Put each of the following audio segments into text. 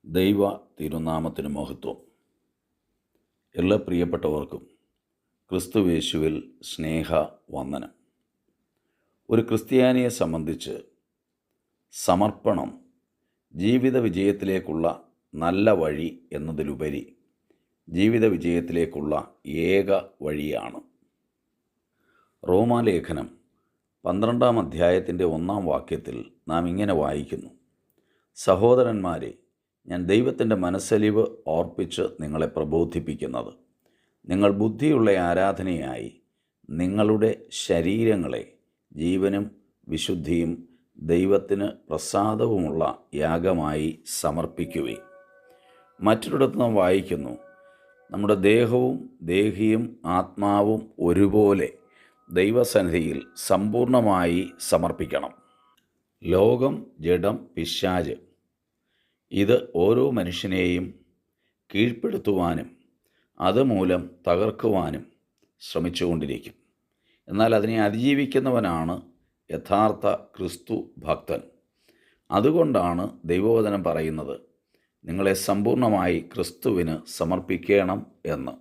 ദൈവ തിരുനാമത്തിന് മഹത്വം. എല്ലാ പ്രിയപ്പെട്ടവർക്കും ക്രിസ്തുവേശുവിൽ സ്നേഹ വന്ദനം. ഒരു ക്രിസ്ത്യാനിയെ സംബന്ധിച്ച് സമർപ്പണം ജീവിത വിജയത്തിലേക്കുള്ള നല്ല വഴി എന്നതിലുപരി ജീവിത വിജയത്തിലേക്കുള്ള ഏക വഴിയാണ്. റോമാലേഖനം 12-ാം അധ്യായത്തിൻ്റെ 1-ാം വാക്യത്തിൽ നാം ഇങ്ങനെ വായിക്കുന്നു: സഹോദരന്മാരെ, ഞാൻ ദൈവത്തിൻ്റെ മനസ്സലിവ് ഓർപ്പിച്ച് നിങ്ങളെ പ്രബോധിപ്പിക്കുന്നത്, നിങ്ങൾ ബുദ്ധിയുള്ള ആരാധനയായി നിങ്ങളുടെ ശരീരങ്ങളെ ജീവനും വിശുദ്ധിയും ദൈവത്തിന് പ്രസാദവുമുള്ള യാഗമായി സമർപ്പിക്കുവിൻ. മറ്റൊരിടത്ത് നാം വായിക്കുന്നു: നമ്മുടെ ദേഹവും ദേഹിയും ആത്മാവും ഒരുപോലെ ദൈവസന്നിധിയിൽ സമ്പൂർണമായി സമർപ്പിക്കണം. ലോകം, ജഡം, പിശാച് ഇത് ഓരോ മനുഷ്യനെയും കീഴ്പ്പെടുത്തുവാനും അതുമൂലം തകർക്കുവാനും ശ്രമിച്ചുകൊണ്ടിരിക്കും. എന്നാൽ അതിനെ അതിജീവിക്കുന്നവനാണ് യഥാർത്ഥ ക്രിസ്തു ഭക്തൻ. അതുകൊണ്ടാണ് ദൈവവചനം പറയുന്നത്, നിങ്ങളെ സമ്പൂർണമായി ക്രിസ്തുവിന് സമർപ്പിക്കണം എന്ന്.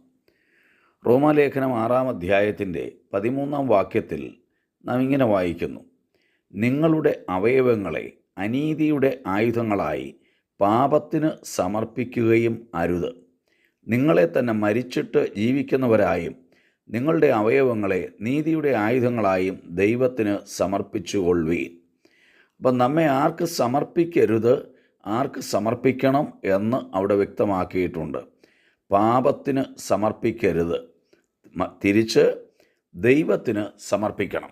റോമാലേഖനം 6-ാം അധ്യായത്തിൻ്റെ 13-ാം വാക്യത്തിൽ നാം ഇങ്ങനെ വായിക്കുന്നു: നിങ്ങളുടെ അവയവങ്ങളെ അനീതിയുടെ ആയുധങ്ങളായി പാപത്തിന് സമർപ്പിക്കുകയും അരുത്. നിങ്ങളെ തന്നെ മരിച്ചിട്ട് ജീവിക്കുന്നവരായും നിങ്ങളുടെ അവയവങ്ങളെ നീതിയുടെ ആയുധങ്ങളായും ദൈവത്തിന് സമർപ്പിച്ചുകൊള്ളുവീൻ. അപ്പം നമ്മെ ആർക്ക് സമർപ്പിക്കരുത്, ആർക്ക് സമർപ്പിക്കണം എന്ന് അവിടെ വ്യക്തമാക്കിയിട്ടുണ്ട്. പാപത്തിന് സമർപ്പിക്കരുത്, തിരിച്ച് ദൈവത്തിന് സമർപ്പിക്കണം.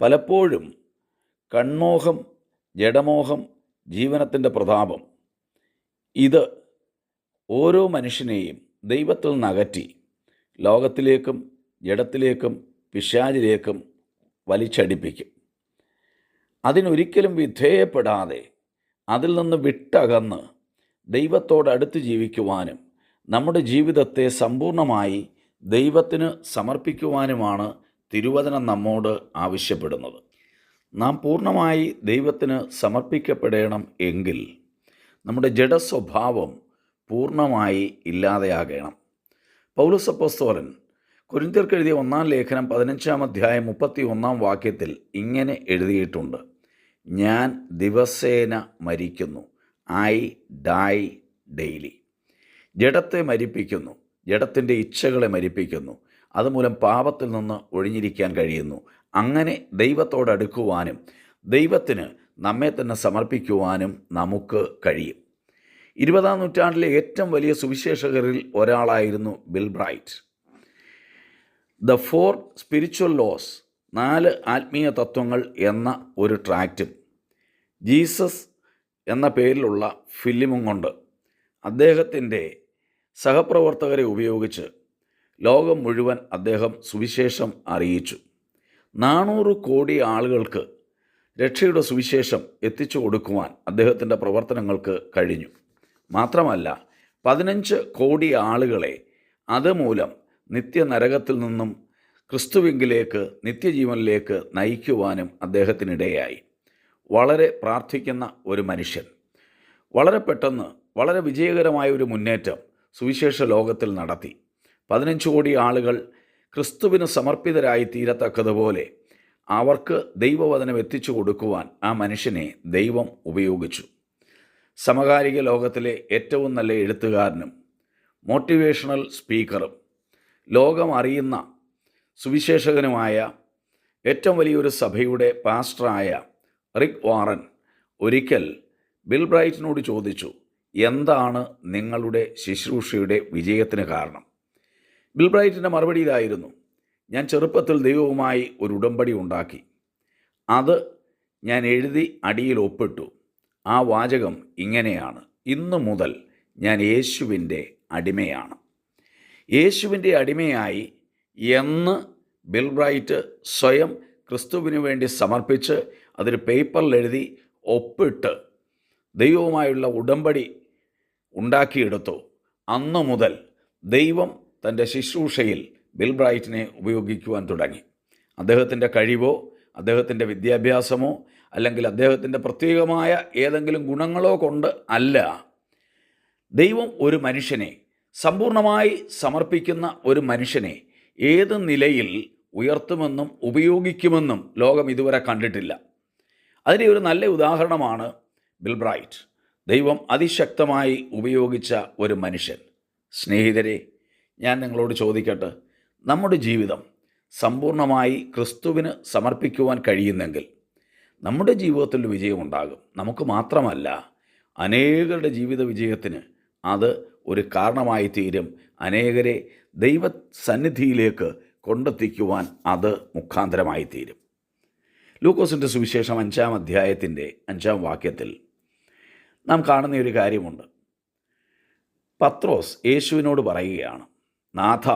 പലപ്പോഴും കൺമോഹം, ജഡമോഹം, ജീവനത്തിൻ്റെ പ്രതാപം ഇത് ഓരോ മനുഷ്യനെയും ദൈവത്തിൽ നിന്ന് അകറ്റി ലോകത്തിലേക്കും ജഡത്തിലേക്കും പിശാചിലേക്കും വലിച്ചടിപ്പിക്കും. അതിനൊരിക്കലും വിധേയപ്പെടാതെ അതിൽ നിന്ന് വിട്ടകന്ന് ദൈവത്തോടടുത്ത് ജീവിക്കുവാനും നമ്മുടെ ജീവിതത്തെ സമ്പൂർണമായി ദൈവത്തിന് സമർപ്പിക്കുവാനുമാണ് തിരുവചനം നമ്മോട് ആവശ്യപ്പെടുന്നത്. നാം പൂർണ്ണമായി ദൈവത്തിന് സമർപ്പിക്കപ്പെടണം എങ്കിൽ നമ്മുടെ ജഡസ്വഭാവം പൂർണ്ണമായി ഇല്ലാതെയാകണം. പൗലോസ് അപ്പോസ്തലൻ കൊരിന്ത്യർക്ക് എഴുതിയ 1-ാം ലേഖനം 15-ാം അധ്യായം 31-ാം വാക്യത്തിൽ ഇങ്ങനെ എഴുതിയിട്ടുണ്ട്: ഞാൻ ദിവസേന മരിക്കുന്നു, ഐ ഡൈ ഡെയിലി. ജഡത്തെ മരിപ്പിക്കുന്നു, ജഡത്തിൻ്റെ ഇച്ഛകളെ മരിപ്പിക്കുന്നു, അതുമൂലം പാപത്തിൽ നിന്ന് ഒഴിഞ്ഞിരിക്കാൻ കഴിയുന്നു. അങ്ങനെ ദൈവത്തോടടുക്കുവാനും ദൈവത്തിന് നമ്മെ തന്നെ സമർപ്പിക്കുവാനും നമുക്ക് കഴിയും. 20-ാം നൂറ്റാണ്ടിലെ ഏറ്റവും വലിയ സുവിശേഷകരിൽ ഒരാളായിരുന്നു Bill Bright. The 4 spiritual laws, 4 ആത്മീയ തത്വങ്ങൾ എന്ന ഒരു ട്രാക്റ്റും ജീസസ് എന്ന പേരിലുള്ള ഫിലിമും കൊണ്ട് അദ്ദേഹത്തിൻ്റെ സഹപ്രവർത്തകരെ ഉപയോഗിച്ച് ലോകം മുഴുവൻ അദ്ദേഹം സുവിശേഷം അറിയിച്ചു. 400 കോടി ആളുകൾക്ക് രക്ഷയുടെ സുവിശേഷം എത്തിച്ചു കൊടുക്കുവാൻ അദ്ദേഹത്തിൻ്റെ പ്രവർത്തനങ്ങൾക്ക് കഴിഞ്ഞു. മാത്രമല്ല 15 കോടി ആളുകളെ അതുമൂലം നിത്യനരകത്തിൽ നിന്നും ക്രിസ്തുവിങ്കിലേക്ക്, നിത്യജീവനിലേക്ക് നയിക്കുവാനും അദ്ദേഹത്തിനിടയായി. വളരെ പ്രാർത്ഥിക്കുന്ന ഒരു മനുഷ്യൻ, വളരെ പെട്ടെന്ന് വളരെ വിജയകരമായ ഒരു മുന്നേറ്റം സുവിശേഷ ലോകത്തിൽ നടത്തി. 15 കോടി ആളുകൾ ക്രിസ്തുവിന് സമർപ്പിതരായി തീരത്തക്കതുപോലെ അവർക്ക് ദൈവവചനം എത്തിച്ചു കൊടുക്കുവാൻ ആ മനുഷ്യനെ ദൈവം ഉപയോഗിച്ചു. സമകാലിക ലോകത്തിലെ ഏറ്റവും നല്ല എഴുത്തുകാരനും മോട്ടിവേഷണൽ സ്പീക്കറും ലോകം അറിയുന്ന സുവിശേഷകനുമായ ഏറ്റവും വലിയൊരു സഭയുടെ പാസ്റ്ററായ റിക് വാറൻ ഒരിക്കൽ ബിൽ ബ്രൈറ്റിനോട് ചോദിച്ചു, എന്താണ് നിങ്ങളുടെ ശുശ്രൂഷയുടെ വിജയത്തിന് കാരണം? ബിൽ ബ്രൈറ്റിൻ്റെ മറുപടി ഇതായിരുന്നു: ഞാൻ ചെറുപ്പത്തിൽ ദൈവവുമായി ഒരു ഉടമ്പടി ഉണ്ടാക്കി. അത് ഞാൻ എഴുതി അടിയിൽ ഒപ്പിട്ടു. ആ വാചകം ഇങ്ങനെയാണ്: ഇന്നു മുതൽ ഞാൻ യേശുവിൻ്റെ അടിമയാണ്. യേശുവിൻ്റെ അടിമയായി എന്ന് ബിൽ ബ്രൈറ്റ് സ്വയം ക്രിസ്തുവിന് വേണ്ടി സമർപ്പിച്ച് അതൊരു പേപ്പറിൽ എഴുതി ഒപ്പിട്ട് ദൈവവുമായുള്ള ഉടമ്പടി ഉണ്ടാക്കിയെടുത്തു. അന്നു മുതൽ ദൈവം തൻ്റെ ശുശ്രൂഷയിൽ ബിൽ ബ്രൈറ്റിനെ ഉപയോഗിക്കുവാൻ തുടങ്ങി. അദ്ദേഹത്തിൻ്റെ കഴിവോ അദ്ദേഹത്തിൻ്റെ വിദ്യാഭ്യാസമോ അല്ലെങ്കിൽ അദ്ദേഹത്തിൻ്റെ പ്രത്യേകമായ ഏതെങ്കിലും ഗുണങ്ങളോ കൊണ്ട് അല്ല, ദൈവം ഒരു മനുഷ്യനെ സമ്പൂർണ്ണമായി സമർപ്പിക്കുന്ന ഒരു മനുഷ്യനെ ഏത് നിലയിൽ ഉയർത്തുമെന്നും ഉപയോഗിക്കുമെന്നും ലോകം ഇതുവരെ കണ്ടിട്ടില്ല. അതിൻ്റെ ഒരു നല്ല ഉദാഹരണമാണ് ബിൽ ബ്രൈറ്റ്. ദൈവം അതിശക്തമായി ഉപയോഗിച്ച ഒരു മനുഷ്യൻ. സ്നേഹിതരെ, ഞാൻ നിങ്ങളോട് ചോദിക്കട്ടെ, നമ്മുടെ ജീവിതം സമ്പൂർണ്ണമായി ക്രിസ്തുവിന് സമർപ്പിക്കുവാൻ കഴിയുന്നെങ്കിൽ നമ്മുടെ ജീവിതത്തിൽ വിജയമുണ്ടാകും. നമുക്ക് മാത്രമല്ല, അനേകരുടെ ജീവിത വിജയത്തിന് അത് ഒരു കാരണമായി തീരും. അനേകരെ ദൈവസന്നിധിയിലേക്ക് കൊണ്ടെത്തിക്കുവാൻ അത് മുഖാന്തരമായി തീരും. ലൂക്കോസിൻ്റെ സുവിശേഷം 5-ാം അധ്യായത്തിൻ്റെ 5-ാം വാക്യത്തിൽ നാം കാണുന്ന ഒരു കാര്യമുണ്ട്. പത്രോസ് യേശുവിനോട് പറയുകയാണ്, നാഥ,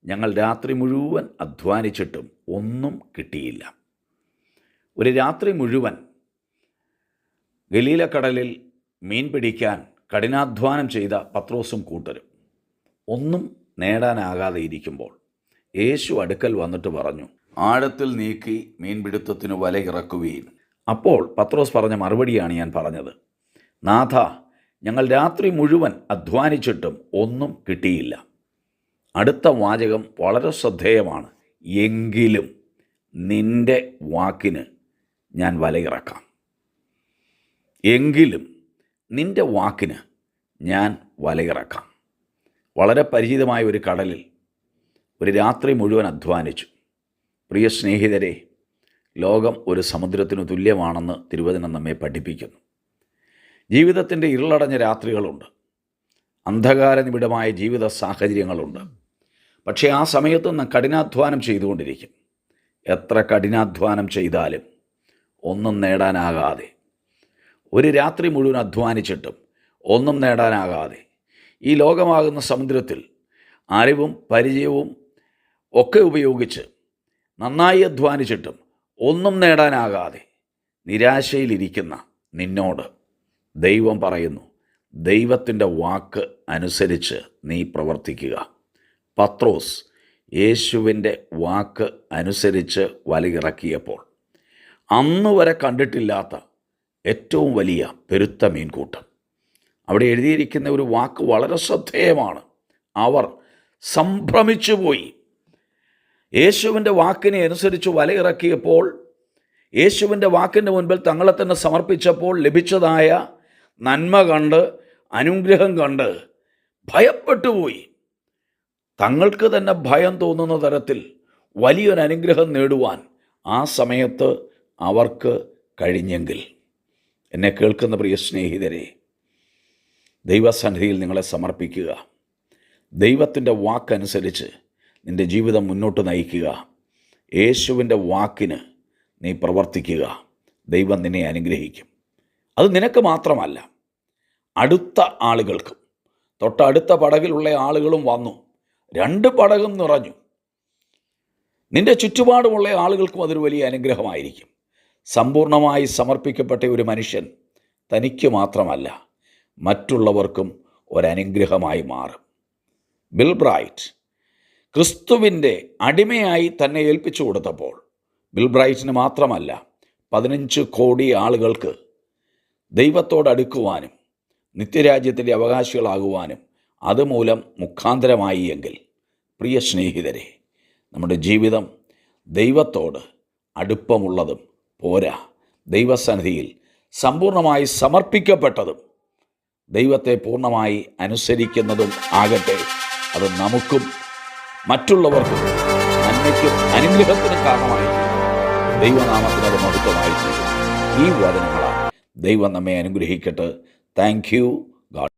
ഞങ്ങൾ രാത്രി മുഴുവൻ അധ്വാനിച്ചിട്ടും ഒന്നും കിട്ടിയില്ല. ഒരു രാത്രി മുഴുവൻ ഗലീലക്കടലിൽ മീൻ പിടിക്കാൻ കഠിനാധ്വാനം ചെയ്ത പത്രോസും കൂട്ടരും ഒന്നും നേടാനാകാതെ ഇരിക്കുമ്പോൾ യേശു അടുക്കൽ വന്നിട്ട് പറഞ്ഞു, ആഴത്തിൽ നീക്കി മീൻപിടുത്തത്തിന് വല ഇറക്കുവീൻ. അപ്പോൾ പത്രോസ് പറഞ്ഞ മറുപടിയാണ് ഞാൻ പറഞ്ഞത്. നാഥ, ഞങ്ങൾ രാത്രി മുഴുവൻ അധ്വാനിച്ചിട്ടും ഒന്നും കിട്ടിയില്ല. അടുത്ത വാചകം വളരെ ശ്രദ്ധേയമാണ്. എങ്കിലും നിൻ്റെ വാക്കിന് ഞാൻ വലയിറക്കാം. എങ്കിലും നിൻ്റെ വാക്കിന് ഞാൻ വലയിറക്കാം. വളരെ പരിചിതമായ ഒരു കടലിൽ ഒരു രാത്രി മുഴുവൻ അധ്വാനിച്ചു. പ്രിയ സ്നേഹിതരെ, ലോകം ഒരു സമുദ്രത്തിനു തുല്യമാണെന്ന് തിരുവചനം നമ്മെ പഠിപ്പിക്കുന്നു. ജീവിതത്തിൻ്റെ ഇരുളടഞ്ഞ രാത്രികളുണ്ട്, അന്ധകാരനിബിഡമായ ജീവിത സാഹചര്യങ്ങളുണ്ട്. പക്ഷേ ആ സമയത്ത് നാം കഠിനാധ്വാനം ചെയ്തുകൊണ്ടിരിക്കും. എത്ര കഠിനാധ്വാനം ചെയ്താലും ഒന്നും നേടാനാകാതെ, ഒരു രാത്രി മുഴുവൻ അധ്വാനിച്ചിട്ടും ഒന്നും നേടാനാകാതെ, ഈ ലോകമാകുന്ന സമുദ്രത്തിൽ അറിവും പരിചയവും ഒക്കെ ഉപയോഗിച്ച് നന്നായി അധ്വാനിച്ചിട്ടും ഒന്നും നേടാനാകാതെ നിരാശയിലിരിക്കുന്ന നിന്നോട് ദൈവം പറയുന്നു, ദൈവത്തിൻ്റെ വാക്ക് അനുസരിച്ച് നീ പ്രവർത്തിക്കുക. പത്രോസ് യേശുവിൻ്റെ വാക്ക് അനുസരിച്ച് വലയിറക്കിയപ്പോൾ അന്ന് വരെ കണ്ടിട്ടില്ലാത്ത ഏറ്റവും വലിയ പെരുത്ത മീൻകൂട്ടം. അവിടെ എഴുതിയിരിക്കുന്ന ഒരു വാക്ക് വളരെ ശ്രദ്ധേയമാണ്. അവർ സംഭ്രമിച്ചു പോയി. യേശുവിൻ്റെ വാക്കിനെ അനുസരിച്ച് വലയിറക്കിയപ്പോൾ, യേശുവിൻ്റെ വാക്കിൻ്റെ മുൻപിൽ തങ്ങളെ തന്നെ സമർപ്പിച്ചപ്പോൾ ലഭിച്ചതായ നന്മ കണ്ട്, അനുഗ്രഹം കണ്ട് ഭയപ്പെട്ടുപോയി. തങ്ങൾക്ക് തന്നെ ഭയം തോന്നുന്ന തരത്തിൽ വലിയൊരു അനുഗ്രഹം നേടുവാൻ ആ സമയത്ത് അവർക്ക് കഴിഞ്ഞെങ്കിൽ, എന്നെ കേൾക്കുന്ന പ്രിയ സ്നേഹിതരെ, ദൈവസന്നിധിയിൽ നിങ്ങളെ സമർപ്പിക്കുക. ദൈവത്തിൻ്റെ വാക്കനുസരിച്ച് നിൻ്റെ ജീവിതം മുന്നോട്ട് നയിക്കുക. യേശുവിൻ്റെ വാക്കിന് നീ പ്രവർത്തിക്കുക. ദൈവം നിന്നെ അനുഗ്രഹിക്കും. അത് നിനക്ക് മാത്രമല്ല, അടുത്ത ആളുകൾക്കും. തൊട്ടടുത്ത പടകിലുള്ള ആളുകളും വന്നു, 2 പടകും നിറഞ്ഞു. നിൻ്റെ ചുറ്റുപാടുമുള്ള ആളുകൾക്കും അതൊരു വലിയ അനുഗ്രഹമായിരിക്കും. സമ്പൂർണ്ണമായി സമർപ്പിക്കപ്പെട്ട ഒരു മനുഷ്യൻ തനിക്ക് മാത്രമല്ല, മറ്റുള്ളവർക്കും ഒരനുഗ്രഹമായി മാറും. ബിൽ ബ്രൈറ്റ് ക്രിസ്തുവിൻ്റെ അടിമയായി തന്നെ ഏൽപ്പിച്ചു കൊടുത്തപ്പോൾ ബിൽ ബ്രൈറ്റിന് മാത്രമല്ല 15 കോടി ആളുകൾക്ക് ദൈവത്തോടടുക്കുവാനും നിത്യരാജ്യത്തിൻ്റെ അവകാശികളാകുവാനും അതുമൂലം മുഖാന്തരമായി എങ്കിൽ, പ്രിയ സ്നേഹിതരെ, നമ്മുടെ ജീവിതം ദൈവത്തോട് അടുപ്പമുള്ളതും പോരാ, ദൈവസന്നിധിയിൽ സമ്പൂർണ്ണമായി സമർപ്പിക്കപ്പെട്ടതും ദൈവത്തെ പൂർണ്ണമായി അനുസരിക്കുന്നതും ആകട്ടെ. അത് നമുക്കും മറ്റുള്ളവർക്കും നന്മയ്ക്കും അനുഗ്രഹത്തിനും കാരണമായി ദൈവനാമത്തിന് അത് മഹത്വമായി തീരും. ഈ വചനങ്ങളാൽ ദൈവം നമ്മെ അനുഗ്രഹിക്കട്ടെ. Thank you.